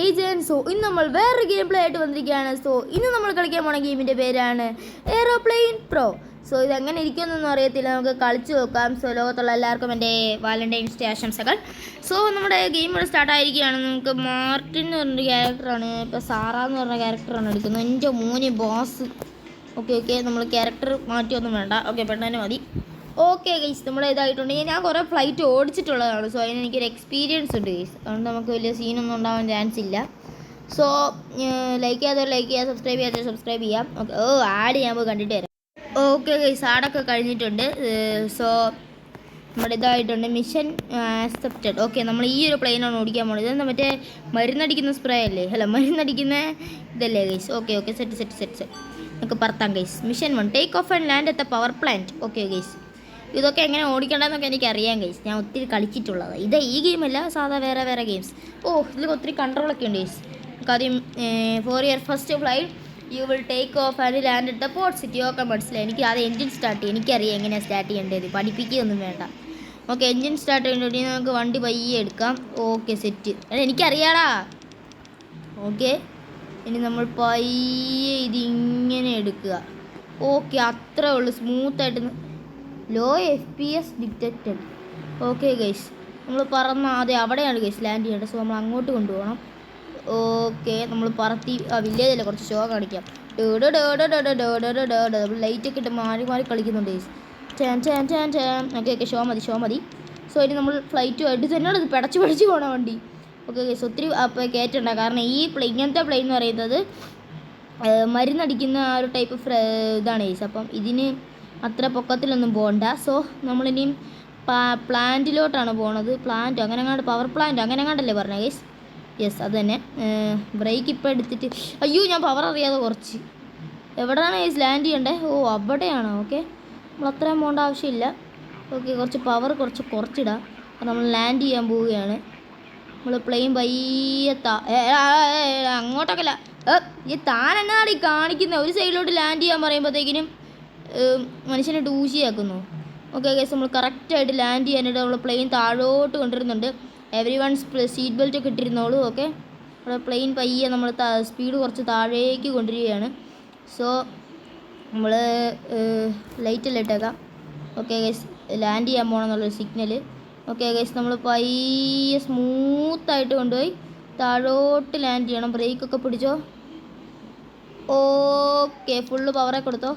Agent. So ഇന്ന് നമ്മൾ വേറൊരു ഗെയിം പ്ലേ ആയിട്ട് വന്നിരിക്കുകയാണ്. സോ ഇന്ന് നമ്മൾ കളിക്കാൻ പോണ ഗെയിമിൻ്റെ പേരാണ് എയ്റോപ്ലെയിൻ പ്രോ. സോ ഇതെങ്ങനെ ഇരിക്കുമെന്നൊന്നും അറിയത്തില്ല, നമുക്ക് കളിച്ച് നോക്കാം. സോ ലോകത്തുള്ള എല്ലാവർക്കും എൻ്റെ വാലന്റൈൻസ് ഡേ ആശംസകൾ. സോ നമ്മുടെ ഗെയിം ഇവിടെ സ്റ്റാർട്ടായിരിക്കുകയാണ്. നമുക്ക് മാർട്ടിൻ എന്ന് പറഞ്ഞൊരു ക്യാരക്ടറാണ്, ഇപ്പോൾ സാറ എന്ന് പറഞ്ഞ ക്യാരക്ടറാണ് എടുക്കുന്നത്. എൻ്റെ മോന് ബോസ്. ഓക്കെ നമ്മൾ ക്യാരക്ടർ മാറ്റിയൊന്നും വേണ്ട. ഓക്കെ പെട്ടെന്ന് മതി. ഓക്കെ ഗൈസ്, നമ്മുടെ ഇതായിട്ടുണ്ട്. ഞാൻ കുറേ ഫ്ലൈറ്റ് ഓടിച്ചിട്ടുള്ളതാണ്. സോ അതിന് എനിക്കൊരു എക്സ്പീരിയൻസ് ഉണ്ട് ഗൈസ്. അതുകൊണ്ട് നമുക്ക് വലിയ സീനൊന്നും ഉണ്ടാവാൻ ചാൻസ് ഇല്ല. സോ ലൈക്ക് ചെയ്യാത്തവർ ലൈക്ക് ചെയ്യുക, സബ്സ്ക്രൈബ് ചെയ്യാത്തവർ സബ്സ്ക്രൈബ് ചെയ്യാം. ഓക്കെ ആഡ് ഞാൻ പോയി കണ്ടിട്ട് വരാം. ഓക്കെ ഗൈസ്, ആഡൊക്കെ കഴിഞ്ഞിട്ടുണ്ട്. സോ നമ്മുടെ ഇതായിട്ടുണ്ട് മിഷൻ ആക്സെപ്റ്റഡ്. ഓക്കെ നമ്മൾ ഈ ഒരു പ്ലെയിനാണ് ഓടിക്കാൻ പോകുന്നത്. ഇതെന്താ മറ്റേ മരുന്നടിക്കുന്ന സ്പ്രേ അല്ലേ? അല്ല മരുന്നടിക്കുന്ന ഇതല്ലേ ഗൈസ്? ഓക്കെ സെറ്റ് നമുക്ക് പറത്താം guys. Mission 1 take off and land at the power plant. Okay guys, ഇതൊക്കെ എങ്ങനെ ഓടിക്കേണ്ടതെന്നൊക്കെ എനിക്കറിയാം ഗൈസ്. ഞാൻ ഒത്തിരി കളിച്ചിട്ടുള്ളത് ഈ ഗെയിമല്ല, സാധാ വേറെ ഗെയിംസ്. ഇതിൽ ഒത്തിരി കൺട്രോളൊക്കെ ഉണ്ട് ഗൈസ്. നമുക്ക് ആദ്യം for your first flight you will take off and land at the port city. Okay മനസ്സിലായി. എനിക്ക് അത് എൻജിൻ സ്റ്റാർട്ട് ചെയ്യും. എനിക്കറിയാം എങ്ങനെയാണ് സ്റ്റാർട്ട് ചെയ്യേണ്ടത്, പഠിപ്പിക്കുകയൊന്നും വേണ്ട. ഓക്കെ എൻജിൻ സ്റ്റാർട്ട് ചെയ്യേണ്ടി നമുക്ക് വണ്ടി പയ്യെ എടുക്കാം. Okay set, എനിക്കറിയാടാ. ഓക്കെ ഇനി നമ്മൾ പയ്യെ ഇതിങ്ങനെ എടുക്കുക. ഓക്കെ അത്രേ ഉള്ളൂ, സ്മൂത്തായിട്ട്. Low FPS detected. Okay guys, നമ്മൾ പറന്ന അവിടെയാണ് ഗൈസ് ലാൻഡ് ചെയ്യേണ്ടത്. സോ നമ്മൾ അങ്ങോട്ട് കൊണ്ടുപോകണം. ഓക്കെ നമ്മൾ പറത്തി വില്ലേജല്ലേ, കുറച്ച് ഷോ കാണിക്കാം. നമ്മൾ ലൈറ്റൊക്കെ ഇട്ട് മാറി കളിക്കുന്നുണ്ട് ഗൈസ്. ഓക്കെ ഷോ മതി. സോ ഇനി നമ്മൾ ഫ്ലൈറ്റുമായിട്ട് തന്നെയാണ് ഇത് പിടച്ച് പോകണം വണ്ടി. ഓക്കെ ഗൈസ്, ഒത്തിരി കയറ്റണ്ട. കാരണം ഈ ഇങ്ങനത്തെ പ്ലെയിൻ എന്ന് പറയുന്നത് മരുന്നടിക്കുന്ന ആ ഒരു ടൈപ്പ് ഇതാണ് ഗൈസ്. അപ്പം ഇതിന് അത്ര പൊക്കത്തിലൊന്നും പോകണ്ട. സോ നമ്മളിനിയും പ്ലാന്റിലോട്ടാണ് പോണത്. പ്ലാന്റ് അങ്ങനെങ്ങാണ്ട്, പവർ പ്ലാന്റ് അങ്ങനെങ്ങാണ്ടല്ലേ പറഞ്ഞത് ഗൈസ്? യെസ് അത് തന്നെ. ബ്രേക്ക് ഇപ്പോൾ എടുത്തിട്ട് അയ്യോ ഞാൻ പവർ അറിയാതെ കുറച്ച്. എവിടെയാണ് ഗൈസ് ലാൻഡ് ചെയ്യണ്ടേ? അവിടെയാണ്. ഓക്കെ നമ്മൾ അത്രയും പോകേണ്ട ആവശ്യമില്ല. ഓക്കെ കുറച്ച് പവർ കുറച്ചിടാം. അപ്പോൾ നമ്മൾ ലാൻഡ് ചെയ്യാൻ പോവുകയാണ്. നമ്മൾ പ്ലെയിൻ പയ്യെ അങ്ങോട്ടൊക്കെ അല്ല, ഈ താൻ എന്നാണ് ഈ കാണിക്കുന്നത്? ഒരു സൈഡിലോട്ട് ലാൻഡ് ചെയ്യാൻ പറയുമ്പോഴത്തേക്കിനും മനുഷ്യനെ ഡൂശിയാക്കുന്നു. ഓക്കെ ഗൈസ്, നമ്മൾ കറക്റ്റായിട്ട് ലാൻഡ് ചെയ്യാനായിട്ട് നമ്മൾ പ്ലെയിൻ താഴോട്ട് കൊണ്ടുവരുന്നുണ്ട്. എവറി വൺ സീറ്റ് ബെൽറ്റ് ഒക്കെ ഇട്ടിരുന്നോളൂ. ഓക്കെ നമ്മുടെ പ്ലെയിൻ പയ്യെ നമ്മൾ സ്പീഡ് കുറച്ച് താഴേക്ക് കൊണ്ടുവരികയാണ്. സോ നമ്മൾ ലൈറ്റെല്ലാം ഇട്ടേക്കാം. ഓക്കെ ഗൈസ്, ലാൻഡ് ചെയ്യാൻ പോകണമെന്നുള്ളൊരു സിഗ്നൽ. ഓക്കെ ഗൈസ്, നമ്മൾ പയ്യെ സ്മൂത്തായിട്ട് കൊണ്ടുപോയി താഴോട്ട് ലാൻഡ് ചെയ്യണം. ബ്രേക്കൊക്കെ പിടിച്ചോ. ഓക്കെ ഫുള്ള് പവറെ കൊടുത്തോ.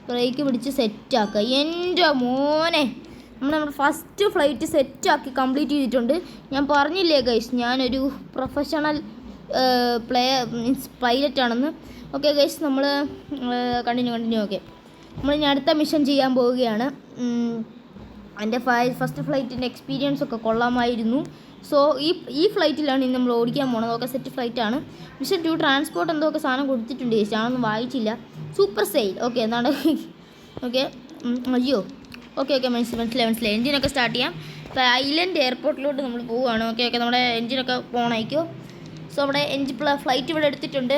ബ്രേക്ക് പിടിച്ച് സെറ്റാക്കുക. എൻ്റെ മോനെ, നമ്മുടെ ഫസ്റ്റ് ഫ്ലൈറ്റ് സെറ്റാക്കി കംപ്ലീറ്റ് ചെയ്തിട്ടുണ്ട്. ഞാൻ പറഞ്ഞില്ലേ ഗൈസ്, ഞാനൊരു പ്രൊഫഷണൽ മീൻസ് പൈലറ്റാണെന്ന്. ഓക്കെ ഗൈസ്, നമ്മൾ കണ്ടിന്യൂ. ഓക്കെ നമ്മളിനി അടുത്ത മിഷൻ ചെയ്യാൻ പോവുകയാണ്. എൻ്റെ ഫസ്റ്റ് ഫ്ലൈറ്റിൻ്റെ എക്സ്പീരിയൻസ് ഒക്കെ കൊള്ളാമായിരുന്നു. സോ ഈ ഫ്ലൈറ്റിലാണ് ഇനി നമ്മൾ ഓടിക്കാൻ പോണത്. ഓക്കെ സെറ്റ് ഫ്ലൈറ്റാണ്. മിഷൻ 2 ട്രാൻസ്പോർട്ട് എന്തൊക്കെ സാധനം കൊടുത്തിട്ടുണ്ട് ചേച്ചി, ഞാനൊന്നും വായിച്ചില്ല. Super sale. ഓക്കെ എന്താണ്? ഓക്കെ അയ്യോ ഓക്കെ മനസ്സിലായി. എൻജിനൊക്കെ സ്റ്റാർട്ട് ചെയ്യാം. ഇപ്പോൾ ഐലൻഡ് എയർപോർട്ടിലോട്ട് നമ്മൾ പോവുകയാണ്. ഓക്കെ നമ്മുടെ എൻജിനൊക്കെ പോകണമായിരിക്കും. സോ നമ്മുടെ ഫ്ലൈറ്റ് ഇവിടെ എടുത്തിട്ടുണ്ട്.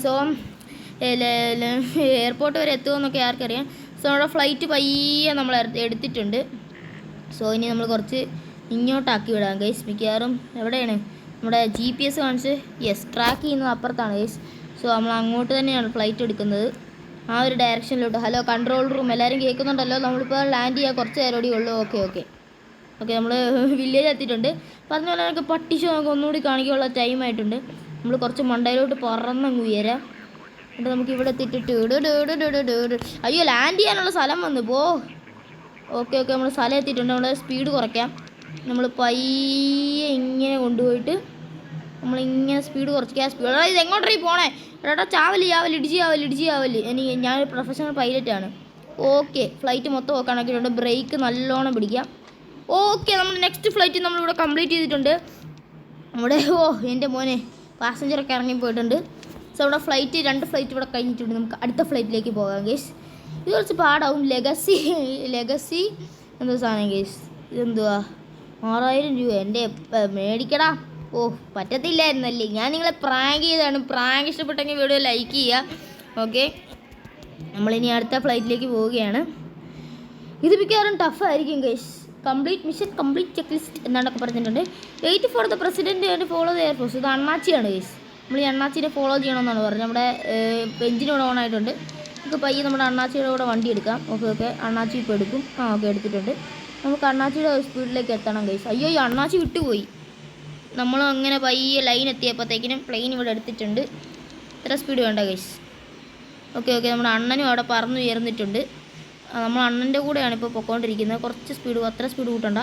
സോ എയർപോർട്ട് വരെ എത്തുമെന്നൊക്കെ ആർക്കറിയാം. സോ നമ്മുടെ ഫ്ലൈറ്റ് പയ്യെ നമ്മൾ എടുത്തിട്ടുണ്ട്. സോ ഇനി നമ്മൾ കുറച്ച് ഇങ്ങോട്ടാക്കി വിടാം ഗൈസ്. മിക്കവാറും എവിടെയാണ് നമ്മുടെ GPS കാണിച്ച് ട്രാക്ക് ചെയ്യുന്നത് അപ്പുറത്താണ് ഗൈസ്. സോ നമ്മൾ അങ്ങോട്ട് തന്നെയാണ് ഫ്ലൈറ്റ് എടുക്കുന്നത്, ആ ഒരു ഡയറക്ഷനിലോട്ട്. ഹലോ കൺട്രോൾ റൂം, എല്ലാവരും കേൾക്കുന്നുണ്ടല്ലോ? നമ്മളിപ്പോൾ ലാൻഡ് ചെയ്യാൻ കുറച്ച് നേരോടെ ഉള്ളൂ. ഓക്കെ നമ്മൾ വില്ലേജ് എത്തിയിട്ടുണ്ട്. പറഞ്ഞ പോലെ നമുക്ക് പട്ടിഷോ നമുക്ക് ഒന്നുകൂടി കാണിക്കാനുള്ള ടൈമായിട്ടുണ്ട്. നമ്മൾ കുറച്ച് മണ്ടയിലോട്ട് പറന്നങ്ങ് ഉയരാം. എന്നിട്ട് നമുക്ക് ഇവിടെ എത്തിയിട്ടിട്ട് അയ്യോ ലാൻഡ് ചെയ്യാനുള്ള സ്ഥലം വന്നു പോ. ഓക്കെ നമ്മൾ സ്ഥലം എത്തിയിട്ടുണ്ട്. നമ്മൾ സ്പീഡ് കുറയ്ക്കാം. നമ്മൾ പയ്യെ ഇങ്ങനെ കൊണ്ടുപോയിട്ട് നമ്മളിങ്ങനെ സ്പീഡ് കുറയ്ക്കുക. ഇത് എങ്ങോട്ടേ പോണേ? ചാവല് ഇടിച്ച് ചാവല്. ഞാനൊരു പ്രൊഫഷണൽ പൈലറ്റാണ്. ഓക്കെ ഫ്ലൈറ്റ് മൊത്തം കണക്കിട്ടുണ്ട്. ബ്രേക്ക് നല്ലോണം പിടിക്കാം. ഓക്കെ നമ്മൾ നെക്സ്റ്റ് ഫ്ലൈറ്റ് നമ്മളിവിടെ കംപ്ലീറ്റ് ചെയ്തിട്ടുണ്ട്. നമ്മുടെ എൻ്റെ മോനെ പാസഞ്ചറൊക്കെ ഇറങ്ങിപ്പോയിട്ടുണ്ട്. സോ ഇവിടെ 2 ഫ്ലൈറ്റ് ഇവിടെ കഴിഞ്ഞിട്ടുണ്ട്. നമുക്ക് അടുത്ത ഫ്ലൈറ്റിലേക്ക് പോകാം ഗേസ്. ഇത് കുറച്ച് പാടാവും. ലെഗസി എന്താ സാധനം ഗേസ്? ഇതെന്തുവാ? 6000 രൂപ എൻ്റെ മേടിക്കടാ. പറ്റത്തില്ലായിരുന്നല്ലേ, ഞാൻ നിങ്ങളെ പ്രാങ്ക് ചെയ്തതാണ്. പ്രാങ്ക് ഇഷ്ടപ്പെട്ടെങ്കിൽ വീഡിയോ ലൈക്ക് ചെയ്യുക. ഓക്കെ നമ്മളിനി അടുത്ത ഫ്ലൈറ്റിലേക്ക് പോവുകയാണ്. ഇത് മിക്കവാറും ടഫായിരിക്കും guys. Complete mission complete checklist എന്നാണ്ടൊക്കെ പറഞ്ഞിട്ടുണ്ട്. Wait for the president and follow the air force. ഇത് അണ്ണാച്ചിയാണ് ഗൈസ്. നമ്മൾ ഈ അണ്ണാച്ചിനെ ഫോളോ ചെയ്യണമെന്നാണ് പറഞ്ഞത്. നമ്മുടെ എഞ്ചിനോട് ഓൺ ആയിട്ടുണ്ട്. നമുക്ക് പയ്യെ നമ്മുടെ അണ്ണാച്ചിയുടെ കൂടെ വണ്ടി എടുക്കാം. ഓക്കെ അണ്ണാച്ചി ഇപ്പോൾ എടുക്കും. ഓക്കെ എടുത്തിട്ടുണ്ട്. നമുക്ക് അണ്ണാച്ചിയുടെ സ്പീഡിലേക്ക് എത്തണം ഗൈസ്. അയ്യോ ഈ അണ്ണാച്ചി വിട്ടുപോയി. നമ്മൾ അങ്ങനെ പയ്യെ ലൈൻ എത്തിയപ്പോഴത്തേക്കിനും പ്ലെയിൻ ഇവിടെ എടുത്തിട്ടുണ്ട്. ഇത്ര സ്പീഡ് വേണ്ട ഗൈസ്. ഓക്കെ നമ്മുടെ അണ്ണനും അവിടെ പറന്ന് ഉയർന്നിട്ടുണ്ട്. നമ്മൾ അണ്ണൻ്റെ കൂടെയാണ് ഇപ്പോൾ പൊക്കോണ്ടിരിക്കുന്നത്. കുറച്ച് സ്പീഡ്, അത്ര സ്പീഡ് കൂട്ടണ്ട.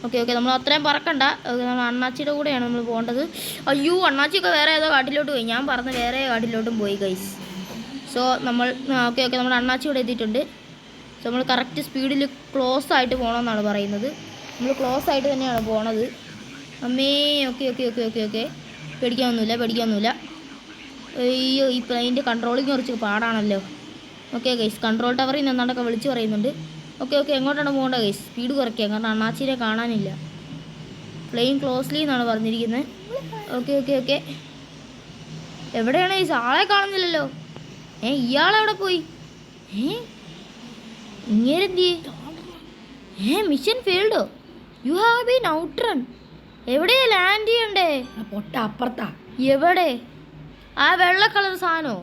ഓക്കെ നമ്മൾ അത്രയും പറക്കണ്ട. നമ്മൾ അണ്ണാച്ചിയുടെ കൂടെയാണ് നമ്മൾ പോകേണ്ടത്. അയ്യോ അണ്ണാച്ചിയൊക്കെ വേറെ ഏതോ കാട്ടിലോട്ട് പോയി. ഞാൻ പറഞ്ഞ് വേറെ കാട്ടിലോട്ടും പോയി ഗൈസ്. സോ നമ്മൾ ഓക്കെ നമ്മുടെ അണ്ണാച്ചി ഇവിടെ എത്തിയിട്ടുണ്ട്. സോ നമ്മൾ കറക്റ്റ് സ്പീഡിൽ ക്ലോസ് ആയിട്ട് പോകണമെന്നാണ് പറയുന്നത്. നമ്മൾ ക്ലോസ് ആയിട്ട് തന്നെയാണ് പോണത്. അമ്മേ ഓക്കെ പേടിക്കാനൊന്നുമില്ല. അയ്യോ ഈ പ്ലെയിൻ്റെ കൺട്രോളിങ് കുറച്ച് പാടാണല്ലോ. ഓക്കെ ഗൈസ് കൺട്രോൾ ടവറിൽ നിന്നാണ്ടൊക്കെ വിളിച്ച് പറയുന്നുണ്ട്. ഓക്കെ എങ്ങോട്ടാണ് പോകേണ്ടത് ഗൈസ്? സ്പീഡ് കുറയ്ക്കുക, കാരണം അണ്ണാച്ചിനെ കാണാനില്ല. പ്ലെയിൻ ക്ലോസ്ലി എന്നാണ് പറഞ്ഞിരിക്കുന്നത്. ഓക്കെ എവിടെയാണ് ഗൈസ്? ആളെ കാണുന്നില്ലല്ലോ. ഇയാളെവിടെ പോയി? ഇങ്ങേരെന്തി? മിഷൻ ഫെയിൽഡോ? You have been outrun. എവിടെയാ ലാൻഡ് ചെയ്യണ്ടേ? പൊട്ട അപ്പുറത്താ. എവിടെ? ആ വെള്ള കളർ സാധനോ?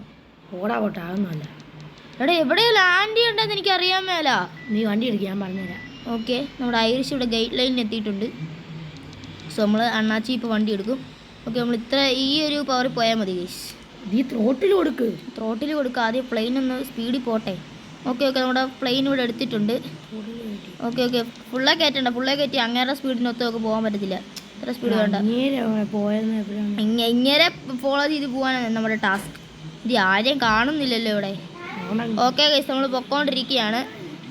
ഓടാ പൊട്ട അതൊന്നുമല്ല. എടാ എവിടെയാ ലാൻഡ് ചെയ്യണ്ടെന്ന് എനിക്ക് അറിയാൻ മേല. നീ വണ്ടി എടുക്കുക, ഞാൻ പറഞ്ഞുതരാം. ഓക്കെ നമ്മുടെ ഐറിഷ് ഇവിടെ ഗൈഡ് ലൈനിൽ എത്തിയിട്ടുണ്ട്. സോ നമ്മൾ അണ്ണാച്ചി ഇപ്പോൾ വണ്ടി എടുക്കും. ഓക്കെ നമ്മൾ ഈ ഒരു പവറിൽ പോയാൽ മതി ഗൈസ്. നീ ത്രോട്ടിൽ കൊടുക്കുക. ആദ്യം പ്ലെയിൻ ഒന്ന് സ്പീഡിൽ പോട്ടെ. ഓക്കെ നമ്മുടെ പ്ലെയിൻ ഇവിടെ എടുത്തിട്ടുണ്ട്. ഓക്കെ ഫുള്ളേ കയറ്റി അങ്ങേറെ സ്പീഡിനൊത്തൊക്കെ പോകാൻ പറ്റത്തില്ല. ഇത്ര സ്പീഡ് വേണ്ട. ഇങ്ങനെ ഫോളോ ചെയ്ത് പോകാനാണ് നമ്മുടെ ടാസ്ക്. ഇത് ആരെയും കാണുന്നില്ലല്ലോ ഇവിടെ. ഓക്കെ ഗൈസ് നമ്മൾ പൊക്കോണ്ടിരിക്കുകയാണ്.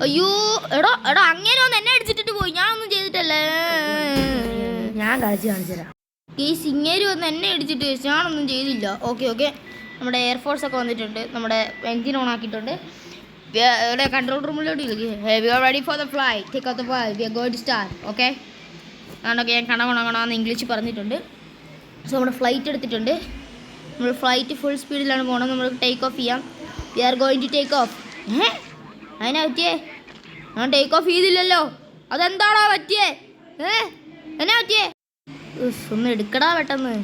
അയ്യോ എടാ അങ്ങനെ ഒന്ന് എന്നെ അടിച്ചിട്ടിട്ട് പോയി. ഞാനൊന്നും ചെയ്തിട്ടല്ലേ. ഞാൻ കളിച്ച് കാണിച്ചുതരാം ഗൈസ്. ഇങ്ങേര് വന്ന് എന്നെ അടിച്ചിട്ട് ഞാനൊന്നും ചെയ്തില്ല. ഓക്കെ നമ്മുടെ എയർഫോഴ്സ് ഒക്കെ വന്നിട്ടുണ്ട്. നമ്മുടെ എൻജിൻ ഓൺ ആക്കിയിട്ടുണ്ട്. ഇവിടെ കൺട്രോൾ റൂമിലോട്ട് ready for the flight. Take out the flight. We are going to start. Okay അതുകൊണ്ടൊക്കെ ഞാൻ കണന്ന് ഇംഗ്ലീഷ് പറഞ്ഞിട്ടുണ്ട്. സോ നമ്മുടെ ഫ്ലൈറ്റ് എടുത്തിട്ടുണ്ട്. നമ്മൾ ഫ്ലൈറ്റ് ഫുൾ സ്പീഡിലാണ് പോകണം. നമ്മൾ ടേക്ക് ഓഫ് ചെയ്യാം. We are going to take off. അതിനാ പറ്റിയേ? ഞാൻ ടേക്ക് ഓഫ് ചെയ്തില്ലല്ലോ. അതെന്താടാ പറ്റിയേ? എന്നാ പറ്റിയേ? ഒന്ന് എടുക്കടാ പെട്ടെന്ന്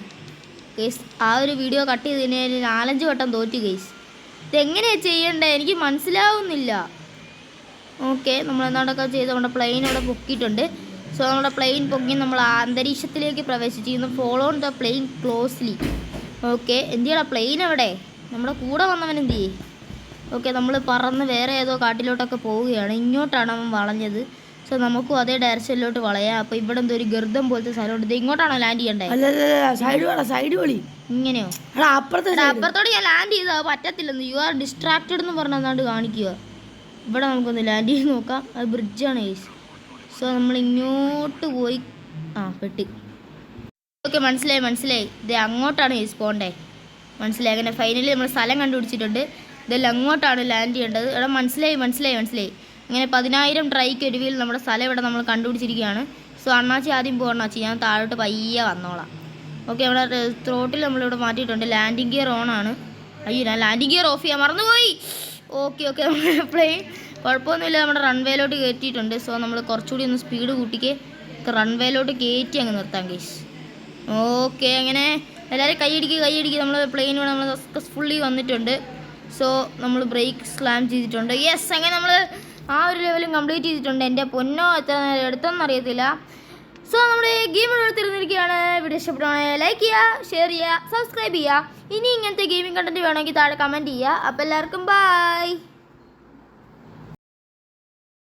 ഗൈസ്. ആ ഒരു വീഡിയോ കട്ട് ചെയ്തതിന് 4-5 വട്ടം തോറ്റു ഗൈസ്. ഇതെങ്ങനെയാണ് ചെയ്യണ്ടേ എനിക്ക് മനസ്സിലാവുന്നില്ല. ഓക്കെ നമ്മൾ എന്താണ്ടൊക്കെ ചെയ്ത് നമ്മുടെ പ്ലെയിൻ ഇവിടെ പൊക്കിയിട്ടുണ്ട്. സോ നമ്മുടെ പ്ലെയിൻ പൊങ്ങി നമ്മൾ അന്തരീക്ഷത്തിലേക്ക് പ്രവേശിച്ചിരിക്കുന്നു. Follow on the plane closely. Okay എന്ത് ചെയ്യണം? പ്ലെയിൻ എവിടെ? നമ്മുടെ കൂടെ വന്നവൻ എന്ത് ചെയ്യേ? ഓക്കെ നമ്മൾ പറന്ന് വേറെ ഏതോ കാട്ടിലോട്ടൊക്കെ പോവുകയാണ്. ഇങ്ങോട്ടാണ് അവൻ വളഞ്ഞത്. സോ നമുക്കും അതേ ഡയറക്ഷനിലോട്ട് വളയാം. അപ്പോൾ ഇവിടെ എന്തോ ഒരു ഗർദം പോലത്തെ സ്ഥലമുണ്ട്. ഇത് ഇങ്ങോട്ടാണോ ലാൻഡ് ചെയ്യണ്ടേ? ഇങ്ങനെയോ? അപ്പുറത്തോട് ഞാൻ ലാൻഡ് ചെയ്താൽ പറ്റത്തില്ലെന്ന്. യു ആർ ഡിസ്ട്രാക്റ്റഡ് എന്ന് പറഞ്ഞാണ്ട് കാണിക്കുക. ഇവിടെ നമുക്കൊന്ന് ലാൻഡ് ചെയ്ത് നോക്കാം. അത് ബ്രിഡ്ജാണ് ഗൈസ്. സോ നമ്മൾ ഇങ്ങോട്ട് പോയി പെട്ടി. ഓക്കെ മനസ്സിലായി. ഇത് അങ്ങോട്ടാണ് ഗൈസ് പോകണ്ടേ. മനസ്സിലായി. അങ്ങനെ ഫൈനലി നമ്മൾ സ്ഥലം കണ്ടുപിടിച്ചിട്ടുണ്ട്. ഇതെല്ലാം അങ്ങോട്ടാണ് ലാൻഡ് ചെയ്യേണ്ടത്. ഇവിടെ മനസ്സിലായി. അങ്ങനെ 10,000 ട്രൈക്ക് ഒരുവിൽ നമ്മുടെ സ്ഥലം ഇവിടെ നമ്മൾ കണ്ടുപിടിച്ചിരിക്കുകയാണ്. സോ അണ്ണാച്ചി ആദ്യം അണ്ണാച്ചി, ഞാൻ താഴോട്ട് പയ്യെ വന്നോളാം. ഓക്കെ നമ്മുടെ ത്രോട്ടിൽ നമ്മളിവിടെ മാറ്റിയിട്ടുണ്ട്. ലാൻഡിങ് ഗിയർ ഓൺ ആണ്. അയ്യോ ഞാൻ ലാൻഡിങ് ഗിയർ ഓഫ് ചെയ്യാൻ മറന്നുപോയി. ഓക്കെ പ്ലെയിൻ കുഴപ്പമൊന്നുമില്ല. നമ്മുടെ റൺവേയിലോട്ട് കയറ്റിയിട്ടുണ്ട്. സോ നമ്മൾ കുറച്ചുകൂടി ഒന്ന് സ്പീഡ് കൂട്ടിക്ക് റൺവേയിലോട്ട് കയറ്റി അങ്ങ് നിർത്താം ഗൈസ്. ഓക്കെ അങ്ങനെ എല്ലാവരും കൈയടിക്കുക. നമ്മൾ പ്ലെയിൻ ഇവിടെ നമ്മൾ സക്സസ്ഫുള്ളി വന്നിട്ടുണ്ട്. സോ നമ്മൾ ബ്രേക്ക് സ്ലാം ചെയ്തിട്ടുണ്ട്. യെസ് അങ്ങനെ നമ്മൾ ആ ഒരു ലെവലും കംപ്ലീറ്റ് ചെയ്തിട്ടുണ്ട്. എൻ്റെ പൊന്നോ എത്ര നേരം എടുത്തൊന്നും അറിയത്തില്ല. സോ നമ്മുടെ ഗെയിം എടുത്തിരുന്നിരിക്കുകയാണ്. വീഡിയോ ഇഷ്ടപ്പെടുവാണെങ്കിൽ ലൈക്ക് ചെയ്യുക, ഷെയർ ചെയ്യുക, സബ്സ്ക്രൈബ് ചെയ്യുക. ഇനി ഇങ്ങനത്തെ ഗെയിമിംഗ് കണ്ടന്റ് വേണമെങ്കിൽ താഴെ കമൻറ്റ് ചെയ്യുക. അപ്പോൾ എല്ലാവർക്കും ബൈ.